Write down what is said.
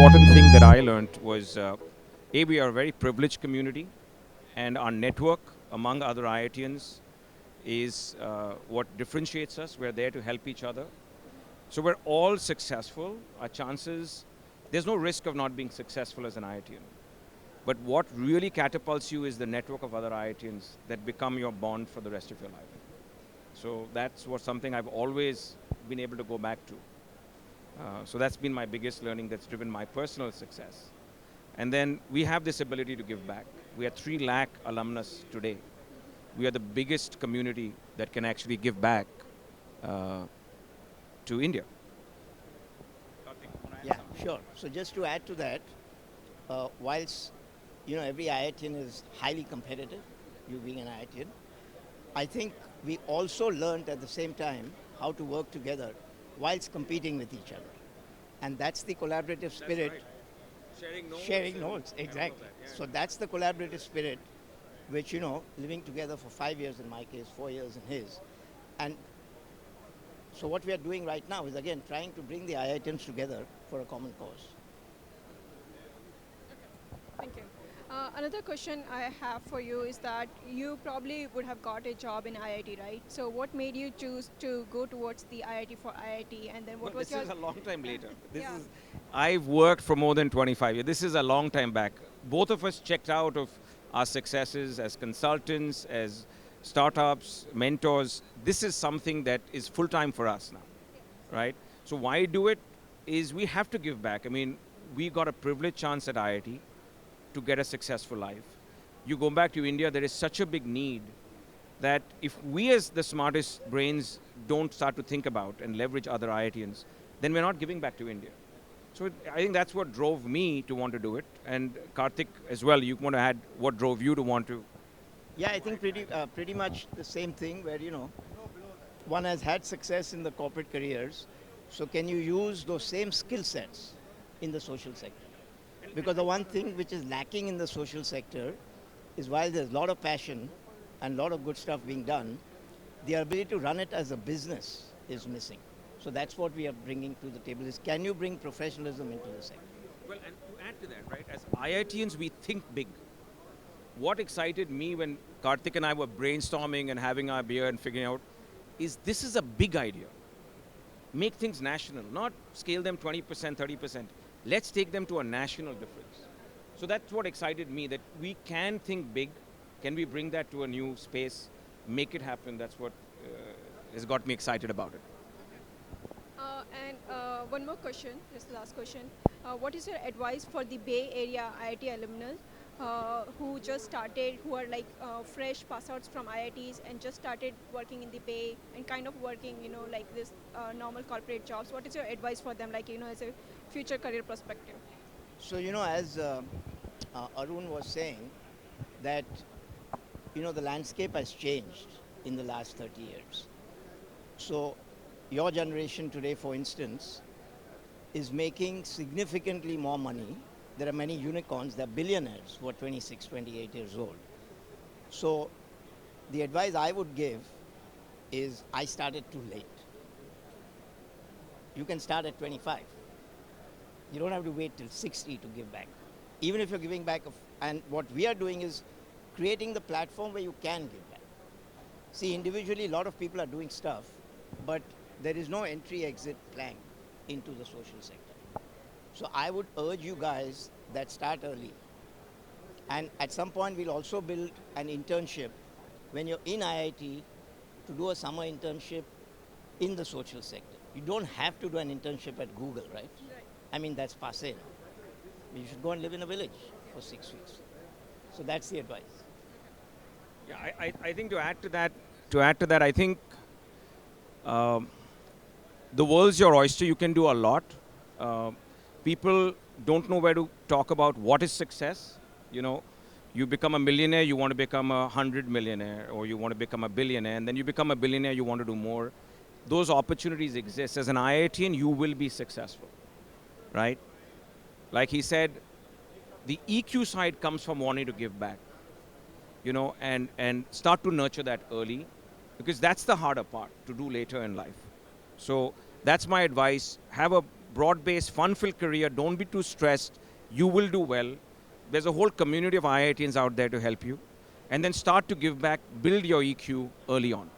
important thing that I learned was, we are a very privileged community, and our network among other IITians is what differentiates us. We're there to help each other. So we're all successful. Our chances, there's no risk of not being successful as an IITian. But what really catapults you is the network of other IITians that become your bond for the rest of your life. So that's what something I've always been able to go back to. So that's been my biggest learning that's driven my personal success. And then we have this ability to give back. We are 3 lakh alumnus today. We are the biggest community that can actually give back to India. Yeah, sure. So just to add to that, whilst every IITian is highly competitive, you being an IITian, I think we also learned at the same time how to work together whilst competing with each other, and that's the collaborative spirit. Right. Sharing notes. Sharing notes, exactly. So that's the collaborative spirit, which living together for 5 years in my case, 4 years in his, and so what we are doing right now is again trying to bring the IITians together for a common cause. Thank you. Another question I have for you is that you probably would have got a job in IIT, right? So what made you choose to go towards the IIT for IIT, and then what Well, was this your? is a long time later. Yeah. I've worked for more than 25 years. This is a long time back. Both of us checked out of our successes as consultants, as startups, mentors. This is something that is full time for us now, right? So why do it? Is we have to give back. I mean, we got a privileged chance at IIT to get a successful life. You go back to India, there is such a big need that if we as the smartest brains don't start to think about and leverage other IITians, then we're not giving back to India. So I think that's what drove me to want to do it. And Karthik as well, you want to add what drove you to want to? Yeah, I think pretty much the same thing where one has had success in the corporate careers, so can you use those same skill sets in the social sector? Because the one thing which is lacking in the social sector is while there's a lot of passion and a lot of good stuff being done, the ability to run it as a business is missing. So that's what we are bringing to the table is can you bring professionalism into the sector? Well, and to add to that, right, as IITians, we think big. What excited me when Karthik and I were brainstorming and having our beer and figuring out is this is a big idea. Make things national, not scale them 20%, 30%. Let's take them to a national difference. So that's what excited me, that we can think big. Can we bring that to a new space, make it happen? That's what has got me excited about it. And one more question, just the last question. What is your advice for the Bay Area IIT alumni who just started, who are like fresh pass outs from IITs and just started working in the Bay and kind of working, like this normal corporate jobs? What is your advice for them, like, as a future career perspective? So, as Arun was saying, that, the landscape has changed in the last 30 years. So, your generation today, for instance, is making significantly more money. There are many unicorns, they're billionaires who are 26, 28 years old. So, the advice I would give is I started too late. You can start at 25. You don't have to wait till 60 to give back. Even if you're giving back, and what we are doing is creating the platform where you can give back. See, individually, a lot of people are doing stuff, but there is no entry-exit plan into the social sector. So I would urge you guys that start early. And at some point, we'll also build an internship when you're in IIT to do a summer internship in the social sector. You don't have to do an internship at Google, right? I mean, that's passé now. You should go and live in a village for 6 weeks. So that's the advice. Yeah, I think to add to that, I think the world's your oyster. You can do a lot. People don't know where to talk about what is success. You become a millionaire, you want to become 100 millionaire, or you want to become a billionaire, and then you become a billionaire, you want to do more. Those opportunities exist. As an IITian, you will be successful, right? Like he said, the EQ side comes from wanting to give back, and start to nurture that early, because that's the harder part to do later in life. So that's my advice. Have a broad-based, fun-filled career. Don't be too stressed. You will do well. There's a whole community of IITians out there to help you. And then start to give back, build your EQ early on.